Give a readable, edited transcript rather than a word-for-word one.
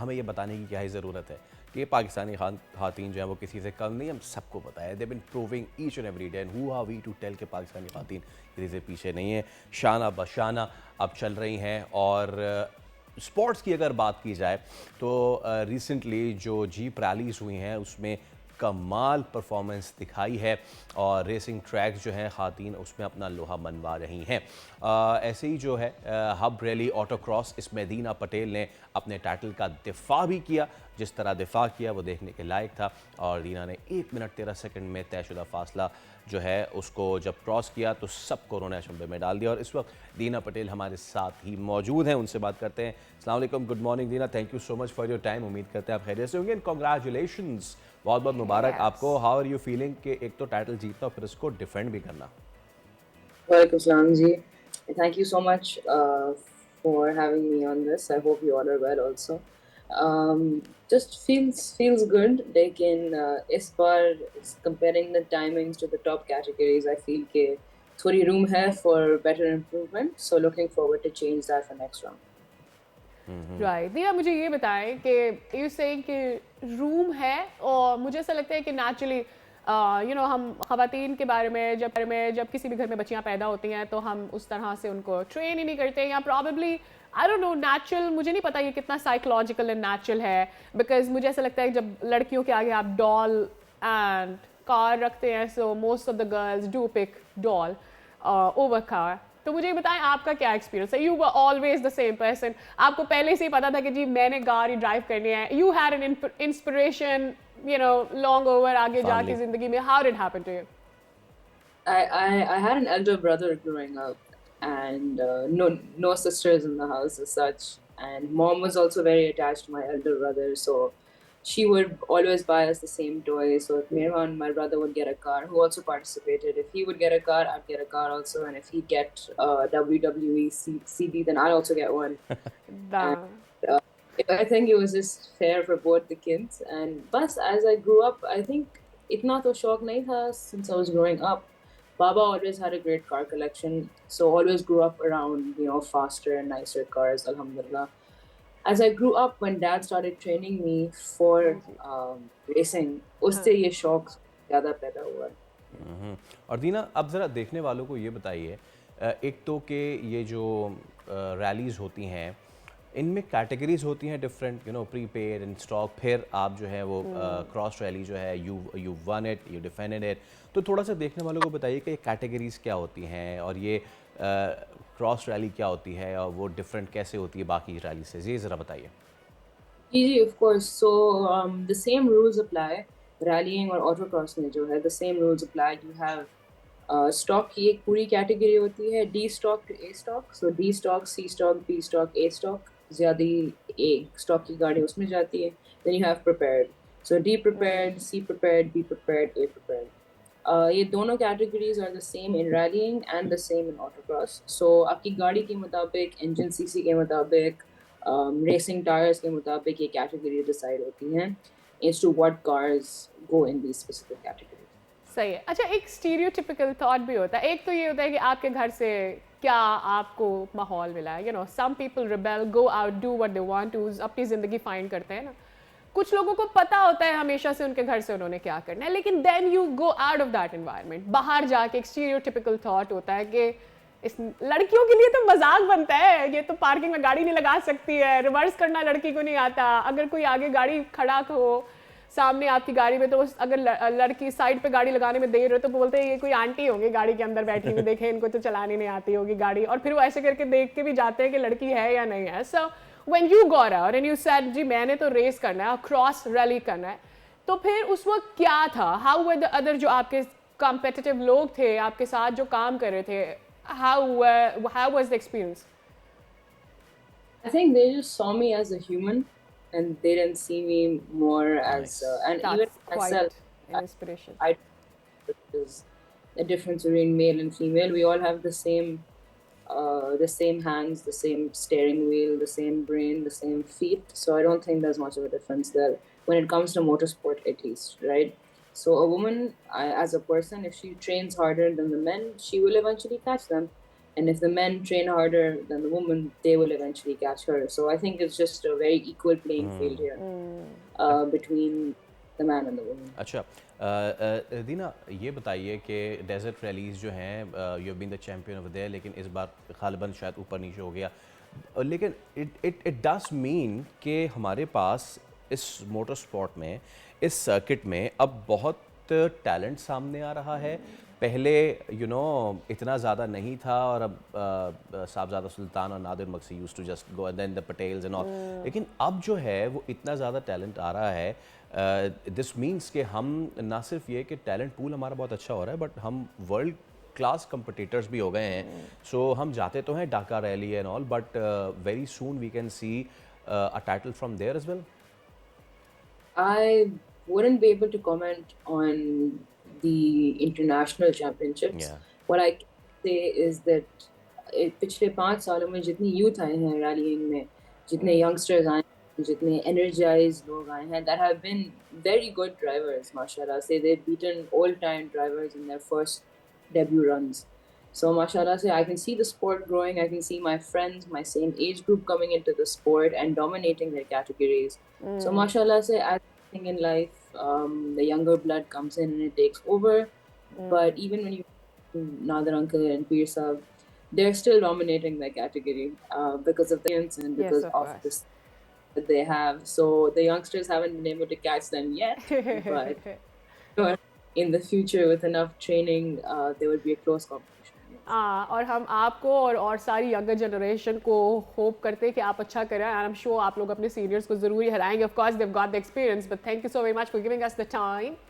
हमें ये बताने की क्या ही ज़रूरत है कि पाकिस्तानी खातन जो है वो किसी से कम नहीं, हम सबको पता है। They been proving each and every day and who are we to tell के पाकिस्तानी खातन किसी से पीछे नहीं है। शाना बशाना अब चल रही हैं। और स्पोर्ट्स की अगर बात की जाए तो रिसेंटली जो जीप रैलीज हुई हैं उसमें कमाल परफॉर्मेंस दिखाई है और रेसिंग ट्रैक्स जो हैं खातन उसमें अपना लोहा मनवा रही हैं। ऐसे ही जो है हब रैली ऑटो क्रॉस, इसमें दीना पटेल ने अपने टाइटल का दिफा भी किया। जिस तरह दिफा किया वो देखने के लायक था और दीना ने 1 मिनट 13 सेकंड में तयशुदा फासला जो है उसको जब क्रॉस किया तो सबको उन्होंने अचंभे में डाल दिया। और इस वक्त दीना पटेल हमारे साथ ही मौजूद हैं, उनसे बात करते हैं। अस्सलाम वालेकुम, good morning Dina, thank you so much for your time. उम्मीद करते हैं आप खैरियत से होंगे एंड कॉन्ग्रेचुलेशंस, बहुत बहुत मुबारक आपको। हाउ आर यू फीलिंग कि एक तो टाइटल जीतना और फिर उसको डिफेंड भी करना? Walaikum salam ji. Thank you so much for having me on this. I hope you all are well also. Just feels good. लेकिन इस बार comparing the timings to the top categories, I feel कि थोड़ी room है for better improvement. So looking forward to change that for next round. Right दिया, मुझे ये बताएं कि यू से कि रूम है और मुझे ऐसा लगता है कि नेचुरली हम ख़वातीन के बारे में जब किसी भी घर में बच्चियां पैदा होती हैं तो हम उस तरह से उनको ट्रेन ही नहीं करते या probably I don't know natural, मुझे नहीं पता ये कितना साइकोलॉजिकल एंड नेचुरल है। बिकॉज मुझे ऐसा लगता है जब लड़कियों के आगे आप डॉल एंड कार रखते हैं so most of the girls do pick doll over car. तो मुझे बताएं आपका क्या एक्सपीरियंस है? You were always the same person, आपको पहले से ही पता था कि जी मैंने गाड़ी ड्राइव करनी है? You had an inspiration long over आगे जाके फैमिली। जिंदगी में? How did happen to you? I had an elder brother growing up, and no sisters in the house as such. And mom was also very attached to my elder brother, so she would always buy us the same toys. So if Mirhan, my brother, would get a car, who also participated, if he would get a car, I'd get a car also, and if he'd get a WWE CD, then I'd also get one. And uh, I think it was just fair for both the kids. And plus, as I grew up, I think itna to shock nahi tha since I was growing up. Baba always had a great car collection, so always grew up around, faster and nicer cars, alhamdulillah. As I grew up, when dad started training me for racing, उससे ये शौक ज़्यादा पैदा हुआ। और दीना अब ज़रा देखने वालों को ये बताइए, एक तो कि ये जो रैलीज़ होती हैं इनमें कैटेगरीज होती हैं different, pre paid in stock, फिर आप जो है वो क्रॉस रैली जो है you one it, you defended it. तो थोड़ा सा देखने वालों को बताइए कि ये कैटेगरीज क्या होती हैं और ये क्रॉस रैली क्या होती है और वो डिफरेंट कैसे होती है बाकी रैली से, ये ज़रा बताइए। जी, of course. So the same rules apply. Rallying और autocross में जो है the same rules apply. You have stock की एक पूरी कैटेगरी होती है, D stock to A stock. So D stock, C stock, B stock, A stock, ज़्यादा ए स्टॉक की गाड़ी उसमें जाती है। Then you have prepared, so D prepared, C prepared, B prepared, A prepared. ये दोनों categories are the same in rallying and the same in autocross. So आपकी गाड़ी के मुताबिक, इंजन सीसी के मुताबिक, रेसिंग टायर्स के मुताबिक ये कैटेगरी डिसाइड होती हैं as to what cars go in the specific category. सही है। अच्छा, एक स्टीरियोटिपिकल थॉट भी होता है। एक तो ये होता है कि आपके घर से क्या आपको माहौल मिला है, some people rebel, go out, do what they want to, अपनी ज़िंदगी फाइंड करते हैं ना। कुछ लोगों को पता होता है हमेशा से उनके घर से उन्होंने क्या करना है, लेकिन then you go out of that environment, बाहर जाके एक स्टीरियोटिपिकल थॉट होता है कि इस लड़कियों के लिए तो मजाक बनता है, ये तो पार्किंग में गाड़ी नहीं लगा सकती है, रिवर्स करना लड़की को नहीं आता, अगर कोई आगे गाड़ी खड़ा हो सामने आपकी गाड़ी में तो अगर लड़की साइड पे गाड़ी लगाने में देर हो तो बोलते हैं ये कोई आंटी होंगी गाड़ी के अंदर बैठी हुई, देखें इनको तो चलानी नहीं आती होगी गाड़ी, और फिर वो ऐसे करके देख के भी जाते हैं कि लड़की है या नहीं है। So when you got out and you said जी मैंने तो रेस करना है, क्रॉस रैली करना है, तो फिर उस वक्त क्या था? हाउ वर द अदर, जो आपके कॉम्पिटिटिव लोग थे आपके साथ जो काम कर रहे थे, how was the experience? I think they just saw me as a human, and they didn't see me more as nice. and even That's myself. quite an inspiration. I there's a difference between male and female. We all have the same hands, the same steering wheel, the same brain, the same feet. So I don't think there's much of a difference there when it comes to motorsport, at least, right? So a woman, as a person, if she trains harder than the men, she will eventually catch them. And if the men train harder than the women, they will eventually catch her. So I think it's just a very equal playing field here between the man and the woman. अच्छा दीना ये बताइए कि desert rallies जो हैं you been the champion of there, लेकिन इस बार गालिबन शायद ऊपर नीचे हो गया, लेकिन इट डज मीन कि हमारे पास इस मोटर स्पोर्ट में, इस सर्किट में अब बहुत टैलेंट सामने आ रहा है। पहले इतना ज़्यादा नहीं था, और अब साहबजादा सुल्तान और Nadir Maqsi used to just go, and then the Patels and all, लेकिन अब जो है वो इतना ज़्यादा टैलेंट आ रहा है। दिस मीन्स कि हम ना सिर्फ ये कि टैलेंट पूल हमारा बहुत अच्छा हो रहा है, बट हम वर्ल्ड क्लास कंपटीटर्स भी हो गए हैं। सो हम जाते तो हैं Dhaka rally and all, but very soon we can see a title from there as well. I wouldn't be able to comment on the international championships. Yeah. What I can say is that पिछले 5 सालों में जितनी youth आए हैं रैलीइंग में, जितने youngsters आए हैं, जितने energized लोग आए हैं, that have been very good drivers, mashallah. Say they've beaten all-time drivers in their first debut runs. So mashallah, say I can see the sport growing. I can see my friends, my same age group coming into the sport and dominating their categories. So mashallah, say as thing in life, the younger blood comes in and it takes over. But even when you Nader Uncle and Peer Sahab, they're still dominating their category because of the experience and Yes, because of of course. this that they have. So the youngsters haven't been able to catch them yet, but sure, in the future with enough training, there will be a close competition. Yes. हाँ, और हम आपको और सारी younger generation को hope करते हैं कि आप अच्छा करें, एंड आई एम श्योर आप लोग अपने सीनियर्स को ज़रूर हराएंगे। Of course they have got the experience, but thank you so very much for giving us the time.